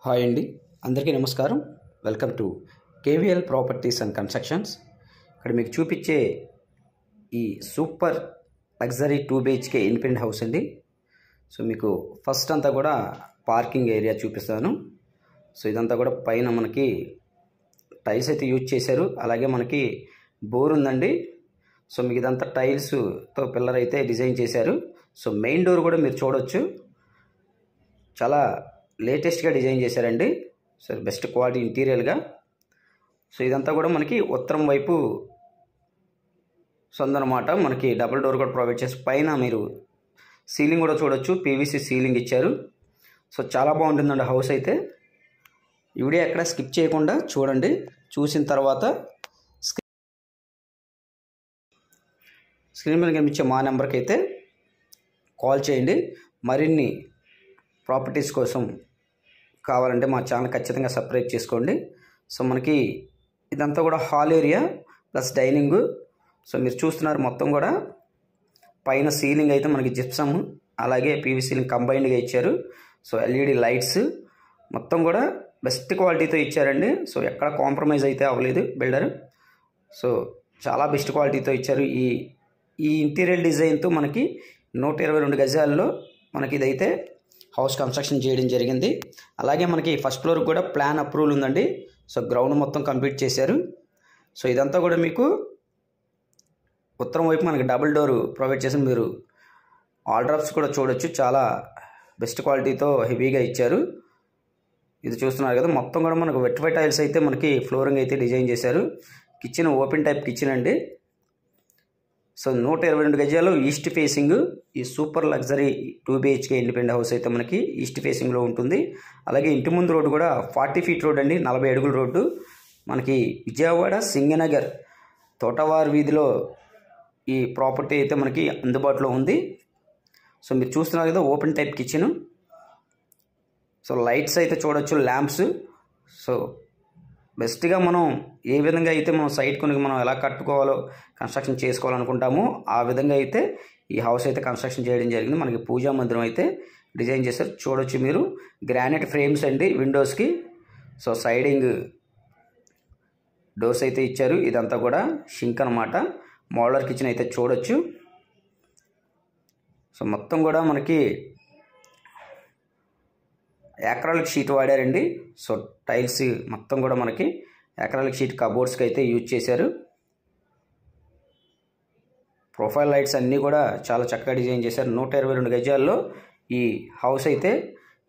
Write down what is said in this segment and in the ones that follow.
Hi అండి, అందరికీ నమస్కారం. Welcome to KVL properties and constructions. ఇక్కడ మీకు చూపించే ఈ super luxury 2 BHK independent house అండి. సో మీకు ఫస్ట్ అంతా కూడా పార్కింగ్ ఏరియా చూపిస్తాను. సో ఇదంతా కూడా పైన మనకి టైల్స్ అయితే యూజ్ చేశారు, అలాగే మనకి బోర్ ఉందండి. సో మీకు ఇదంతా టైల్స్తో పిల్లర్ అయితే డిజైన్ చేశారు. సో మెయిన్ డోర్ కూడా మీరు చూడవచ్చు, చాలా లేటెస్ట్గా డిజైన్ చేశారండి. సో బెస్ట్ క్వాలిటీ ఇంటీరియర్గా. సో ఇదంతా కూడా మనకి ఉత్తరం వైపు సొందనమాట. మనకి డబుల్ డోర్ కూడా ప్రొవైడ్ చేసి పైన మీరు సీలింగ్ కూడా చూడొచ్చు, పీవీసీ సీలింగ్ ఇచ్చారు. సో చాలా బాగుంటుందండి హౌస్ అయితే. ఈ వీడియో ఎక్కడ స్కిప్ చేయకుండా చూడండి. చూసిన తర్వాత స్క్రీన్ మీద కనిపించే మా నెంబర్కి అయితే కాల్ చేయండి. మరిన్ని ప్రాపర్టీస్ కోసం కావాలంటే మా ఛానల్ ఖచ్చితంగా సబ్స్క్రైబ్ చేసుకోండి. సో మనకి ఇదంతా కూడా hall area plus dining. So మీరు చూస్తున్నారు మొత్తం కూడా పైన సీలింగ్ అయితే మనకి జిప్సమ్ అలాగే పీవీ సీలింగ్ కంబైన్డ్గా ఇచ్చారు. సో ఎల్ఈడి లైట్స్ మొత్తం కూడా బెస్ట్ క్వాలిటీతో ఇచ్చారండి. సో ఎక్కడ కాంప్రమైజ్ అయితే అవ్వలేదు బిల్డర్. సో చాలా బెస్ట్ క్వాలిటీతో ఇచ్చారు. ఈ ఇంటీరియర్ డిజైన్తో మనకి 122 గజాల్లో మనకి ఇదైతే హౌస్ కన్స్ట్రక్షన్ చేయడం జరిగింది. అలాగే మనకి ఫస్ట్ ఫ్లోర్ కూడా ప్లాన్ అప్రూవల్ ఉందండి. సో గ్రౌండ్ మొత్తం కంప్లీట్ చేశారు. సో ఇదంతా కూడా మీకు ఉత్తరం వైపు మనకి డబుల్ డోర్ ప్రొవైడ్ చేసిన మీరు ఆల్ డ్రాప్స్ కూడా చూడొచ్చు, చాలా బెస్ట్ క్వాలిటీతో హెవీగా ఇచ్చారు. ఇది చూస్తున్నారు కదా, మొత్తం కూడా మనకు వెట్వై టైల్స్ అయితే మనకి ఫ్లోరింగ్ అయితే డిజైన్ చేశారు. కిచెన్ ఓపెన్ టైప్ కిచెన్ అండి. సో 122 గజాలు ఈస్ట్ ఫేసింగ్ ఈ super luxury 2 BHK independent house అయితే మనకి ఈస్ట్ ఫేసింగ్లో ఉంటుంది. అలాగే ఇంటి ముందు రోడ్డు కూడా 40 ఫీట్ రోడ్ అండి, 40 అడుగుల రోడ్డు. మనకి విజయవాడ సింగనగర్ తోటవారి వీధిలో ఈ ప్రాపర్టీ అయితే మనకి అందుబాటులో ఉంది. సో మీరు చూస్తున్నారు కదా, open type kitchen. So lights అయితే చూడొచ్చు, ల్యాంప్స్. సో బెస్ట్గా మనం ఏ విధంగా అయితే మనం సైట్ కొనుక్కి మనం ఎలా కట్టుకోవాలో కన్స్ట్రక్షన్ చేసుకోవాలనుకుంటామో ఆ విధంగా అయితే ఈ హౌస్ అయితే కన్స్ట్రక్షన్ చేయడం జరిగింది. మనకి పూజా మందిరం అయితే డిజైన్ చేశారు, చూడొచ్చు మీరు. గ్రానైట్ ఫ్రేమ్స్ అండి విండోస్కి. సో సైడింగ్ డోర్స్ అయితే ఇచ్చారు. ఇదంతా కూడా షింక్ అనమాట. మోడలర్ కిచెన్ అయితే చూడొచ్చు. సో మొత్తం కూడా మనకి యాక్రాలిక్ షీట్ వాడారండి. సో టైల్స్ మొత్తం కూడా మనకి యాక్రాలిక్ షీట్ కబోర్డ్స్కి అయితే యూజ్ చేశారు. ప్రొఫైల్ లైట్స్ అన్నీ కూడా చాలా చక్కగా డిజైన్ చేశారు. 122 గజాల్లో ఈ హౌస్ అయితే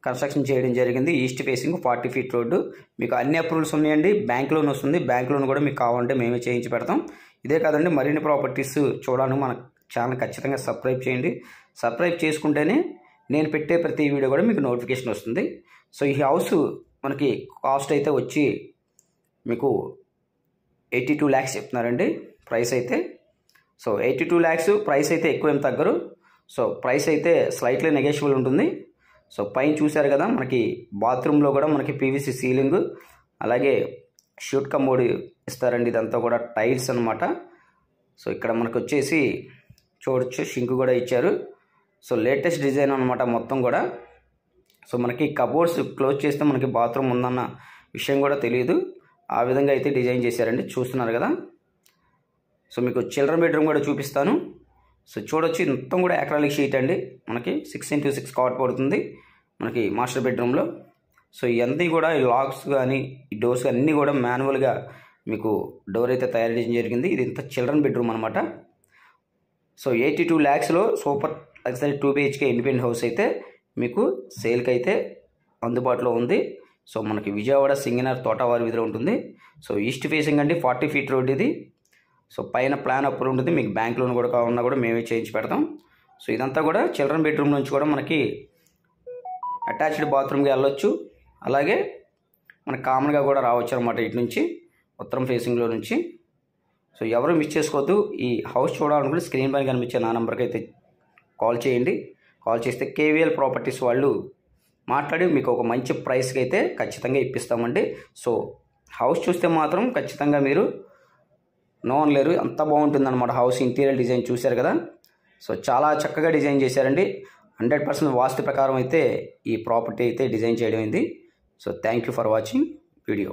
కన్స్ట్రక్షన్ చేయడం జరిగింది. East facing 40 feet road. మీకు అన్ని అప్రూవల్స్ ఉన్నాయండి. బ్యాంక్ లోన్ వస్తుంది. బ్యాంక్ లోన్ కూడా మీకు కావాలంటే మేమే చేయించి పెడతాం. ఇదే కాదండి, మరిన్ని ప్రాపర్టీస్ చూడడానికి మన ఛానల్ ఖచ్చితంగా సబ్స్క్రైబ్ చేయండి. సబ్స్క్రైబ్ చేసుకుంటేనే నేను పెట్టే ప్రతి వీడియో కూడా మీకు నోటిఫికేషన్ వస్తుంది. సో ఈ హౌస్ మనకి కాస్ట్ అయితే వచ్చి మీకు 82 lakhs చెప్తున్నారండి ప్రైస్ అయితే. సో 82 lakhs ప్రైస్ అయితే ఎక్కువ ఏం తగ్గరు. సో ప్రైస్ అయితే స్లైట్లీ నెగోషియబుల్ ఉంటుంది. సో పైన చూశారు కదా, మనకి బాత్రూంలో కూడా మనకి పీవీసీ సీలింగ్ అలాగే షూట్ కమోడ్ ఇస్తారండి. ఇదంతా కూడా టైల్స్ అనమాట. సో ఇక్కడ మనకు వచ్చేసి చూడొచ్చు, షింక్ కూడా ఇచ్చారు. సో లేటెస్ట్ డిజైన్ అనమాట మొత్తం కూడా. సో మనకి కబోర్డ్స్ క్లోజ్ చేస్తే మనకి బాత్రూమ్ ఉందన్న విషయం కూడా తెలియదు. ఆ విధంగా అయితే డిజైన్ చేశారండి, చూస్తున్నారు కదా. సో మీకు చిల్డ్రన్ బెడ్రూమ్ కూడా చూపిస్తాను. సో చూడొచ్చు, మొత్తం కూడా యాక్రాలిక్ షీట్ అండి. మనకి 6x6 కాట్ పడుతుంది మనకి మాస్టర్ బెడ్రూమ్లో. సో ఇవన్నీ కూడా ఈ లాక్స్ కానీ ఈ డోర్స్ అన్నీ కూడా మాన్యువల్గా మీకు డోర్ అయితే తయారు చేయడం జరిగింది. ఇది ఇంత చిల్డ్రన్ బెడ్రూమ్ అనమాట. సో 82 lakhsలో super luxury 2 BHK independent house అయితే మీకు సేల్కి అయితే అందుబాటులో ఉంది. సో మనకి విజయవాడ సింగనగర్ తోటవారి వీధిలో ఉంటుంది. సో ఈస్ట్ ఫేసింగ్ అండి, 40 ఫీట్ రోడ్ ఇది. సో పైన ప్లాన్ అప్రూవ్ ఉంటుంది. మీకు బ్యాంక్ లోన్ కూడా కావాలన్నా కూడా మేమే చేయించి పెడతాం. సో ఇదంతా కూడా చిల్డ్రన్ బెడ్రూమ్ నుంచి కూడా మనకి అటాచ్డ్ బాత్రూమ్కి వెళ్ళొచ్చు. అలాగే మనకి కామన్గా కూడా రావచ్చు అనమాట ఇటు నుంచి, ఉత్తరం ఫేసింగ్లో నుంచి. సో ఎవరు మిస్ చేసుకోవద్దు. ఈ హౌస్ చూడాలనుకుంటే స్క్రీన్ పైన కనిపించే నా నెంబర్కి అయితే కాల్ చేయండి. కాల్ చేస్తే కేవీఎల్ ప్రాపర్టీస్ వాళ్ళు మాట్లాడి మీకు ఒక మంచి ప్రైస్కి అయితే ఖచ్చితంగా ఇప్పిస్తామండి. సో హౌస్ చూస్తే మాత్రం ఖచ్చితంగా మీరు నో అనలేరు, అంత బాగుంటుంది అనమాట హౌస్. ఇంటీరియర్ డిజైన్ చూశారు కదా. సో చాలా చక్కగా డిజైన్ చేశారండి. 100% వాస్తు ప్రకారం అయితే ఈ ప్రాపర్టీ అయితే డిజైన్ చేయడం అయింది. So thank you for watching video.